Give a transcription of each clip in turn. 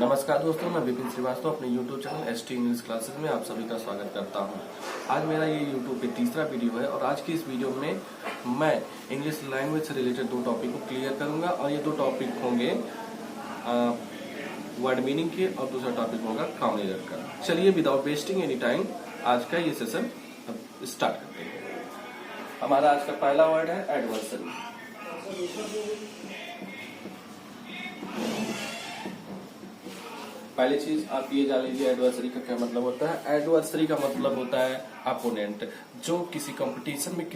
नमस्कार दोस्तों, मैं विपिन श्रीवास्तव अपने YouTube channel ST English classes में आप सभी का स्वागत करता हूं। आज मेरा ये YouTube पे तीसरा वीडियो है और आज की इस वीडियो में मैं इंग्लिश लैंग्वेज से रिलेटेड दो टॉपिक को क्लियर करूंगा और ये दो टॉपिक होंगे वर्ड मीनिंग के और दूसरा टॉपिक होगा कॉम्बिनेटर का। चलिए विदाउट वेस्टिंग एनी टाइम आज का ये सेशन स्टार्ट करते हैं। हमारा आज का पहला वर्ड है एडवर्सरी। पहली चीज आप ये जान लीजिए एडवर्सरी का क्या मतलब होता है। एडवर्सरी का मतलब होता है अपोनेंट, जो किसी कंपटीशन में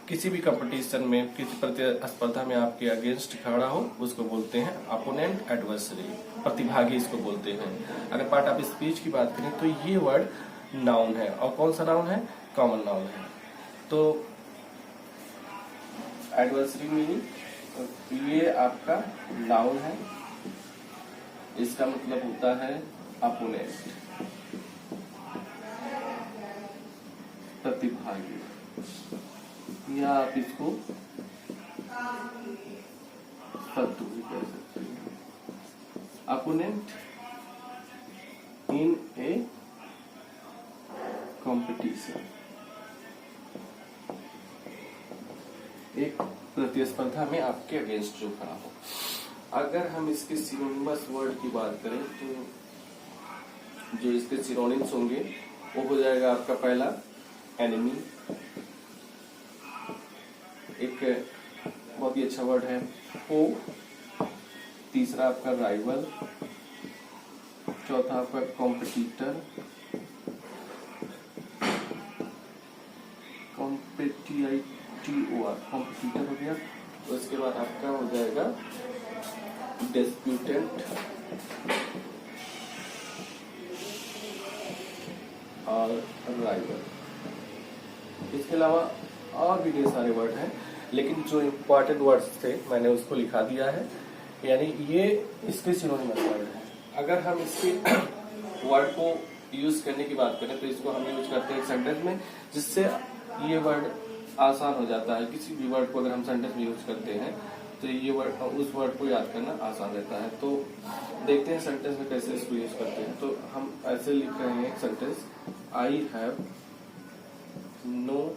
किसी भी कंपटीशन में किसी प्रतिस्पर्धा में आपके अगेंस्ट खड़ा हो उसको बोलते हैं अपोनेंट। एडवर्सरी प्रतिभागी इसको बोलते हैं। अगर पार्ट ऑफ स्पीच की बात करें तो ये वर्ड नाउन है और कौन सा नाउन है? कॉमन नाउन है। तो एडवर्सरी मीनिंग ये आपका नाउन है, इसका मतलब होता है अपोनेंट, प्रतिभागी, या आप इसको शत्रु भी कह सकते हैं। अपोनेंट इन ए कंपटीशन, एक प्रतिस्पर्धा में आपके अगेंस्ट जो खड़ा हो। अगर हम इसके सिनोनिमस वर्ड की बात करें तो जो इसके सिनोनिम्स होंगे वो हो जाएगा आपका पहला एनिमी, एक बहुत ही अच्छा वर्ड है फो, तीसरा आपका राइवल, चौथा आपका कॉम्पिटिटर, कॉम्पिटिटर हो गया। उसके बाद आपका हो जाएगा डिस्प्यूटेंट और राइवल। इसके अलावा और भी ढेर सारे वर्ड हैं, लेकिन जो इम्पोर्टेंट वर्ड्स थे मैंने उसको लिखा दिया है, यानी ये इसके सिनोनिमस वर्ड है। अगर हम इसके वर्ड को यूज करने की बात करें तो इसको हम यूज करते हैं सेंटेंस में, जिससे ये वर्ड आसान हो जाता है। किसी भी वर्ड को अगर हम सेंटेंस में यूज करते हैं तो ये वर्ड, उस वर्ड को याद करना आसान रहता है। तो देखते हैं सेंटेंस में कैसे इसको यूज करते हैं। तो हम ऐसे लिख रहे हैं एक sentence, I have no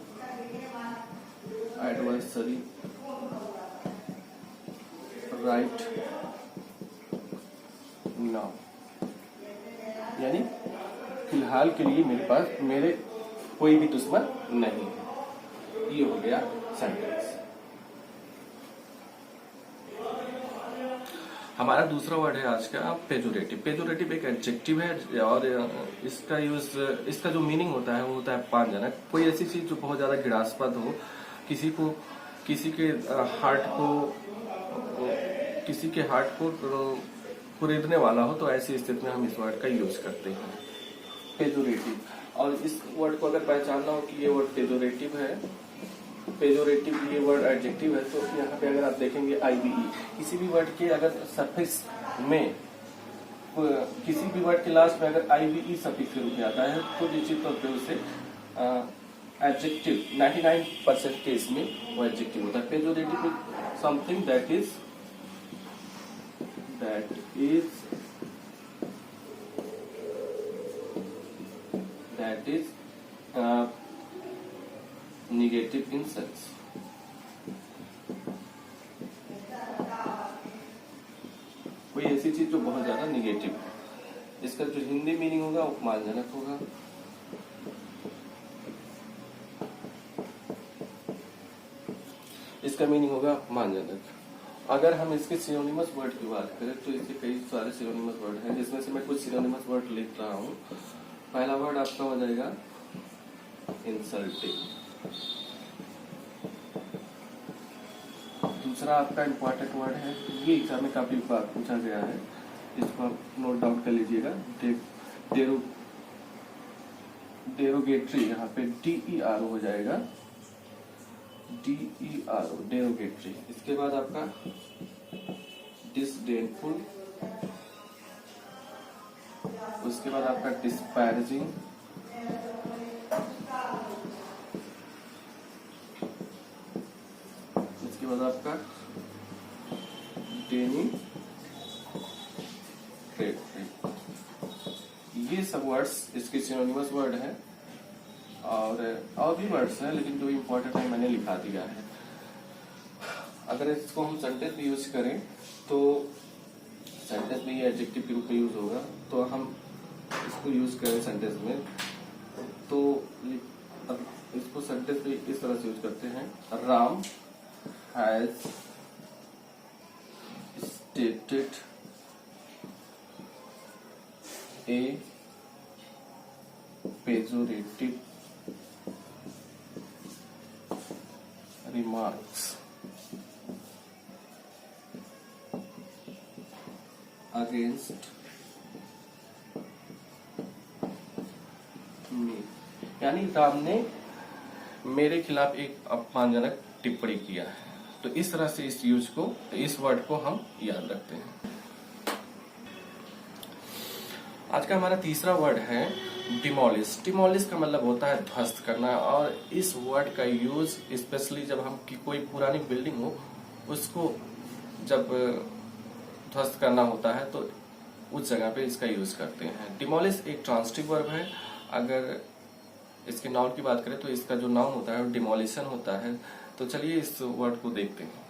adversary right now, यानी फिलहाल के लिए मेरे कोई भी दुश्मन नहीं है। ये हो गया सेंटेंस। हमारा दूसरा वर्ड है आज का पेजोरेटिव। पेजोरेटिव एक एडजेक्टिव है और इसका जो मीनिंग होता है वो होता है अपमानजनक। कोई ऐसी चीज जो बहुत ज्यादा घृणास्पद हो, किसी के हार्ट को कुरेदने वाला हो, तो ऐसी स्थिति में हम इस वर्ड का यूज करते हैं पेजोरेटिव। और इस वर्ड को अगर पहचानना हो कि ये वर्ड पेजोरेटिव है, पेजोरेटिव ये वर्ड एडजेक्टिव है, तो यहाँ पे अगर आप देखेंगे आईवीई, किसी भी वर्ड के अगर सफिक्स में, किसी भी वर्ड के लास्ट में अगर आईवीई सफिक्स के रूप में आता है तो निश्चित तौर पे उसे एडजेक्टिव 99% केस में वो एडजेक्टिव होता है। Pejorative something that is negative in sense. कोई ऐसी चीज जो बहुत ज्यादा नेगेटिव है। इसका जो हिंदी मीनिंग होगा अपमानजनक होगा। इसका मीनिंग होगा अपमानजनक। अगर हम इसके सिनोनिमस वर्ड की बात करें तो इसके कई सारे सिनोनिमस वर्ड हैं, जिसमें से मैं कुछ सिनोनिमस वर्ड लिख रहा हूँ। पहला वर्ड आपका हो जाएगा इंसल्टिंग। दूसरा आपका इम्पोर्टेंट वर्ड है, ये एग्जाम में काफी बार पूछा गया है, इसको आप नोट डाउन कर लीजिएगा, डेरोगेटरी। यहाँ पे DER हो जाएगा, DER डेरोगेटरी। इसके बाद आपका डिसडेनफुल, उसके बाद आपका डिस्पैरेजिंग, बाद आपका डेनी ये सब वर्ड्स इसके सिनोनिमस वर्ड है, और भी वर्ड्स हैं, लेकिन जो इम्पोर्टेंट है मैंने लिखा दिया है। अगर इसको हम सेंटेंस में यूज करें तो सेंटेंस में ये एडजेक्टिव के रूप में यूज होगा, तो हम इसको यूज करें सेंटेंस में तो इसको सेंटेंस में इस तरह से यूज करते हैं, Ram has stated A pejorative remarks against me, यानी राम ने मेरे खिलाफ एक अपमानजनक टिप्पणी किया है। तो इस तरह से इस वर्ड को हम याद रखते हैं। आज का हमारा तीसरा वर्ड है डिमोलिश। डिमोलिश का मतलब होता है ध्वस्त करना, और इस वर्ड का यूज स्पेशली जब हम की कोई पुरानी बिल्डिंग हो उसको जब ध्वस्त करना होता है तो उस जगह पे इसका यूज करते हैं। डिमोलिश एक ट्रांसिटिव वर्ब है। अगर इसके नाउन की बात करें तो इसका जो नाउन होता है वो डिमोलिशन होता है। तो चलिए इस वर्ड को देखते हैं।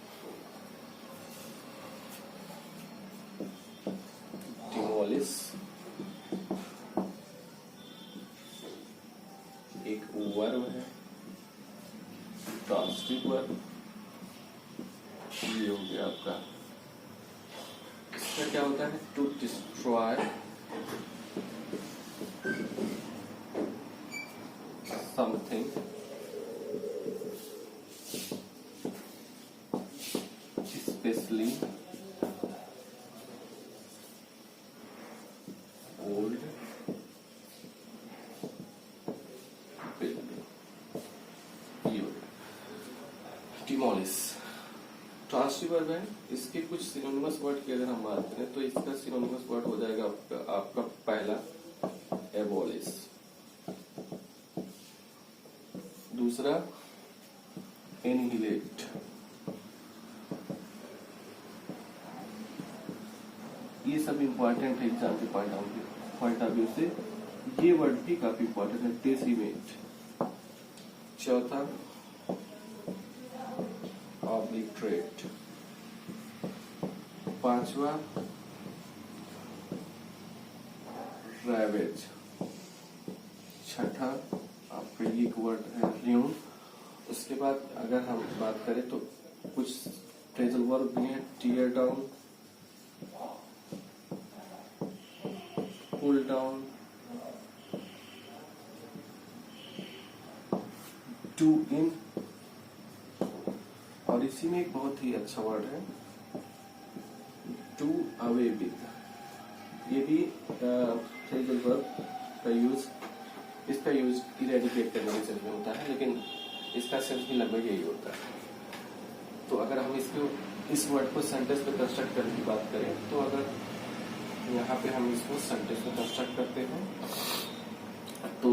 डिमोलिश एक वर्ब है, ट्रांसिटिव वर्ब। ये हो गया आपका, इसका क्या होता है, to destroy something, specially old demolish transitive verb है। इसके कुछ सिनोनिमस वर्ड की अगर हम बात करें तो इसका सिनोनिमस वर्ड हो जाएगा आपका पहला एबोलिश, दूसरा एनिहिलेट, ये सब इंपॉर्टेंट है एग्जाम के पॉइंट ऑफ व्यू से। ये वर्ड भी काफी इंपॉर्टेंट है, डेसिमेट। चौथा ऑब्लिटरेट, पांचवा रैवेज, छठा आपका ये एक वर्ड है र्यून। उसके बाद अगर हम बात करें तो कुछ फ्रेजल वर्ब भी हैं, tear down, pull down, to in, और इसी में एक बहुत ही अच्छा वर्ड है टू अवे विद। ये भी फ्रेजल वर्ब का यूज, इसका यूज इरेडिकेट करने के सेंस में होता है, लेकिन इसका सेंस भी लगभग यही होता है। तो अगर हम इस वर्ड को सेंटेंस में कंस्ट्रक्ट करने की बात करें तो अगर यहाँ पे हम इसको सेंटेंस में कंस्ट्रक्ट करते हैं तो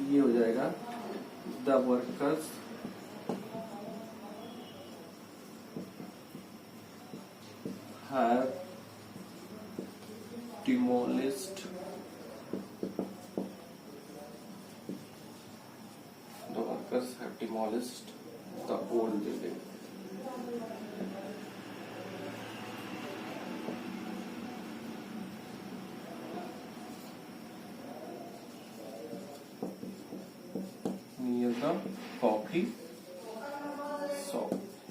ये हो जाएगा, the workers have demolished the workers have demolished the old building. Near the coffee shop,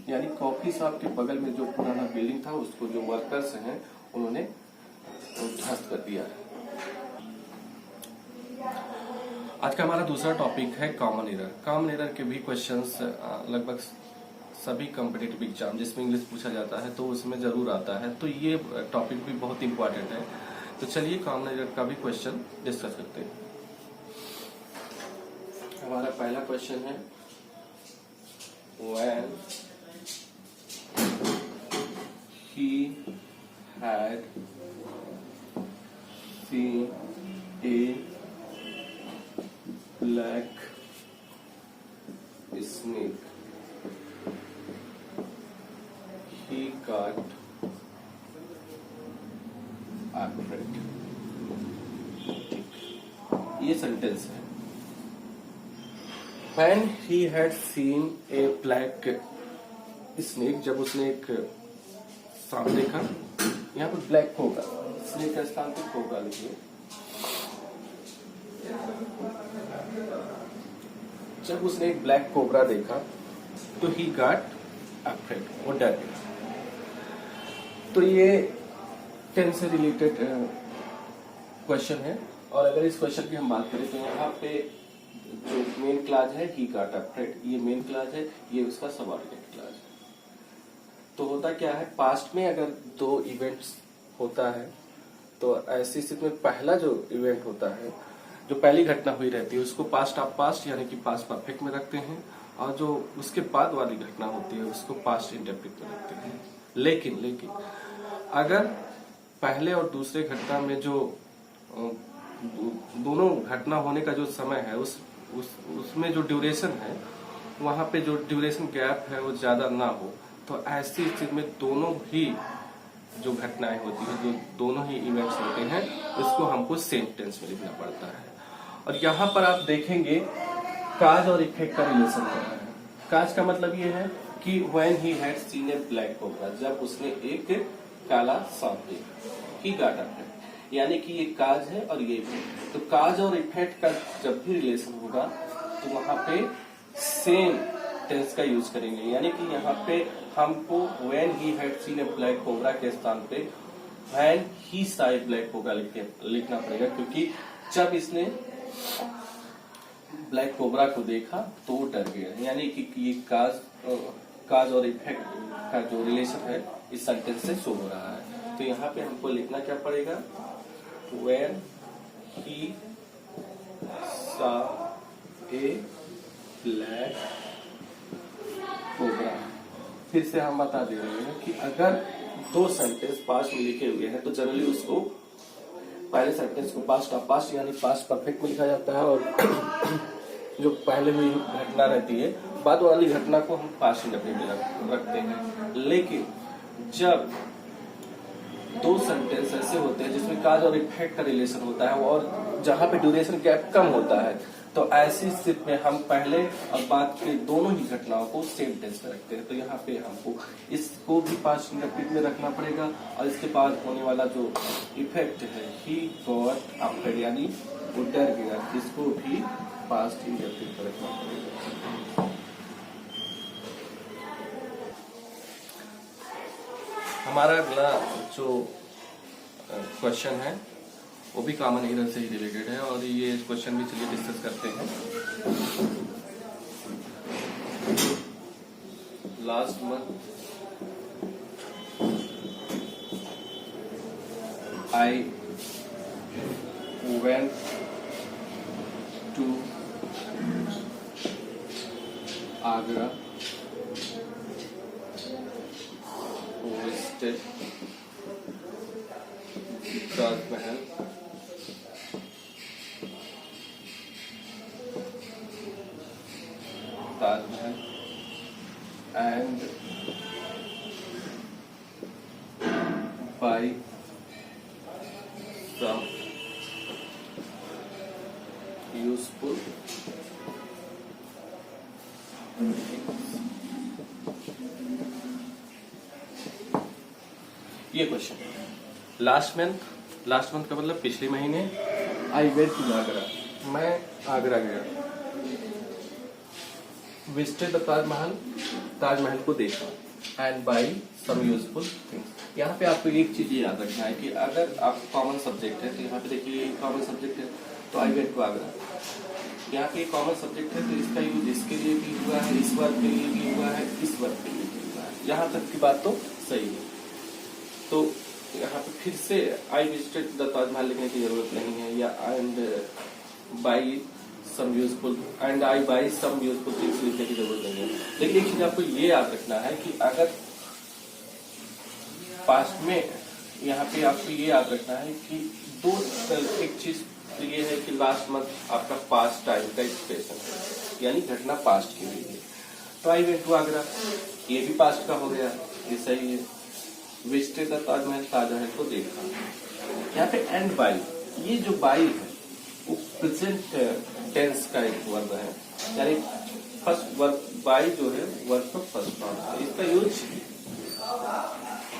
यानी कॉफी शॉप के बगल में जो पुराना बिल्डिंग था उसको जो वर्कर्स हैं उन्होंने ध्वस्त कर दिया है। आज का हमारा दूसरा टॉपिक है कॉमन एरर। कॉमन एरर के भी क्वेश्चंस लगभग सभी कॉम्पिटिटिव एग्जाम जिसमें इंग्लिश पूछा जाता है तो उसमें जरूर आता है, तो ये टॉपिक भी बहुत इंपॉर्टेंट है। तो चलिए कॉमन एरर का भी क्वेश्चन डिस्कस करते हैं। हमारा पहला क्वेश्चन है, when he had seen a black snake, he got afraid. ये सेंटेंस है। When he had seen a black snake, जब उसने एक सांप देखा, यहाँ पर ब्लैक कोबरा, स्नेक का स्थान पे कोबरा लिखिए। जब उसने एक ब्लैक कोबरा देखा तो ही गॉट अफ्रेड, वो डर गया। तो ये टेंस से रिलेटेड क्वेश्चन है। और अगर इस क्वेश्चन की हम बात करें तो यहाँ पे जो मेन क्लाज है ही गॉट अफ्रेड, ये मेन क्लाज है, ये उसका सबऑर्डिनेट क्लाज है। तो होता क्या है, पास्ट में अगर दो इवेंट्स होता है तो ऐसी स्थिति में पहला जो इवेंट होता है, जो पहली घटना हुई रहती है, उसको पास्ट ऑफ पास्ट यानी कि पास्ट परफेक्ट में रखते हैं, और जो उसके बाद वाली घटना होती है उसको पास्ट इंडेफिनिट में रखते हैं। लेकिन अगर पहले और दूसरे घटना में जो दोनों घटना होने का जो समय है उसमें जो ड्यूरेशन है, वहां पे जो ड्यूरेशन गैप है वो ज्यादा ना हो, तो ऐसी स्थिति में दोनों ही जो घटनाएं होती है, जो दोनों ही इवेंट्स होते हैं, उसको हमको सेम टेंस में लिखना पड़ता है। और यहाँ पर आप देखेंगे काज और इफेक्ट का रिलेशन हो रहा है। काज का मतलब ये है कि when he had seen A black cobra, जब उसने एक काला सांप देखा, ही गॉट अफ्रेड, यानी कि ये काज है और ये इफेक्ट। तो काज और इफेक्ट का जब भी रिलेशन होगा तो वहां पे सेम टेंस का यूज करेंगे, यानी कि यहाँ पे हमको when he had seen A black cobra के स्थान पे when he saw a black cobra लिखना पड़ेगा, क्योंकि जब इसने ब्लैक कोबरा को देखा तो वो डर गया, यानी कि ये काज और इफेक्ट का जो रिलेशन है इस सेंटेंस से शो हो रहा है। तो यहाँ पे हमको लिखना क्या पड़ेगा, when he saw a black cobra। फिर से हम बता दे रहे हैं कि अगर दो सेंटेंस पास्ट में लिखे हुए हैं तो जनरली उसको पहले सेंटेंस को पास्ट ऑफ पास्ट यानी पास्ट परफेक्ट में लिखा जाता है, और जो पहले हुई घटना रहती है बाद वाली घटना को हम पास्ट इंडेफिनिट में रखते हैं। लेकिन जब दो सेंटेंस ऐसे होते हैं जिसमें काज और इफेक्ट का रिलेशन होता है और जहां पे ड्यूरेशन गैप कम होता है, तो ऐसी स्थिति में हम पहले और बाद के दोनों ही घटनाओं को सेम टेंस में रखते हैं। तो यहाँ पे हमको इसको भी पास्ट इंडेफिनिट में रखना पड़ेगा, और इसके बाद होने वाला जो इफेक्ट है ही गॉट अफ्रेड यानी वो डर गया, इसको भी पास्ट इंडेफिनिट में रखना पड़ेगा। हमारा अगला जो क्वेश्चन है वो भी कॉमन एरर से ही रिलेटेड है, और ये क्वेश्चन भी चलिए डिस्कस करते हैं। Last month I went to Agra, visited Taj Mahal, and buy some useful ये क्वेश्चन लास्ट मंथ का मतलब पिछले महीने आई वेंट टू आगरा, मैं आगरा गया। विजिटेड द ताजमहल को देखा। And buy some useful things. यहाँ पे आपको एक चीज याद रखना है कि अगर आप कॉमन सब्जेक्ट है तो यहाँ पे देखिए कॉमन सब्जेक्ट है तो आई वेंट टू आगरा, यहाँ पे कॉमन सब्जेक्ट है तो इसका यूज इसके लिए भी हुआ है, इस वर्ग के लिए भी हुआ है, इस वर्ग के लिए भी हुआ है। यहाँ तक की बात तो सही है। तो यहाँ पे फिर से आई विजिटेड द ताजमहल लिखने की जरूरत नहीं है, या and buy some useful and I buy some useful things लिखने की जरूरत नहीं है। लेकिन एक चीज आपको ये याद रखना है कि अगर पास्ट में यहाँ पे आपको ये याद रखना है कि दो एक चीज तो ये है कि लास्ट मंथ आपका पास्ट टाइम का एक्सप्रेशन है, यानी घटना पास्ट की हुई है। तो आई वेंट टू आगरा ये भी पास्ट का हो गया, ये सही है। विजिटेड द ताजमहल, ताजमहल को देखा। यहाँ पे एंड बाई, ये जो बाई है वो प्रेजेंट टेंस का एक वर्ब है, यानी फर्स्ट वर्ब बाई जो है वर्ब का फर्स्ट फॉर्म है। इसका यूज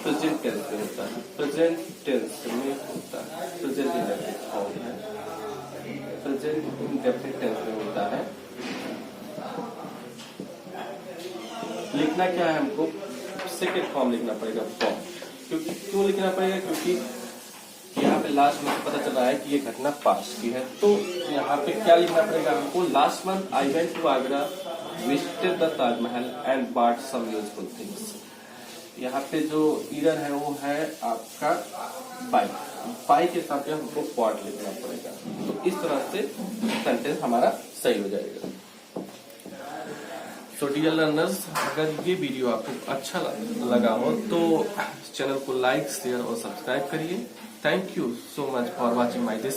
प्रेजेंट टेंस में होता है, प्रेजेंट टेंस में होता है, प्रेजेंट इंडेफिनिट फॉर्म है, प्रेजेंट इंडेफिनिट टेंस में होता है। लिखना क्या है हमको, सेकेंड फॉर्म लिखना पड़ेगा, फॉर्म। क्योंकि क्यों लिखना पड़ेगा, क्योंकि यहाँ पे लास्ट मंथ पता चल रहा है कि ये घटना पास्ट की है, तो यहाँ पे क्या लिखना पड़ेगा हमको, last month I went to Agra, visited the Taj Mahal and bought some useful things. यहाँ पे जो ईयर है वो है आपका बाई के साथ में हमको बॉट लिखना पड़ेगा। तो इस तरह से सेंटेंस हमारा सही हो जाएगा। तो डियर लर्नर्स, अगर ये वीडियो आपको अच्छा लगा हो तो चैनल को लाइक, शेयर और सब्सक्राइब करिए। Thank you so much for watching my this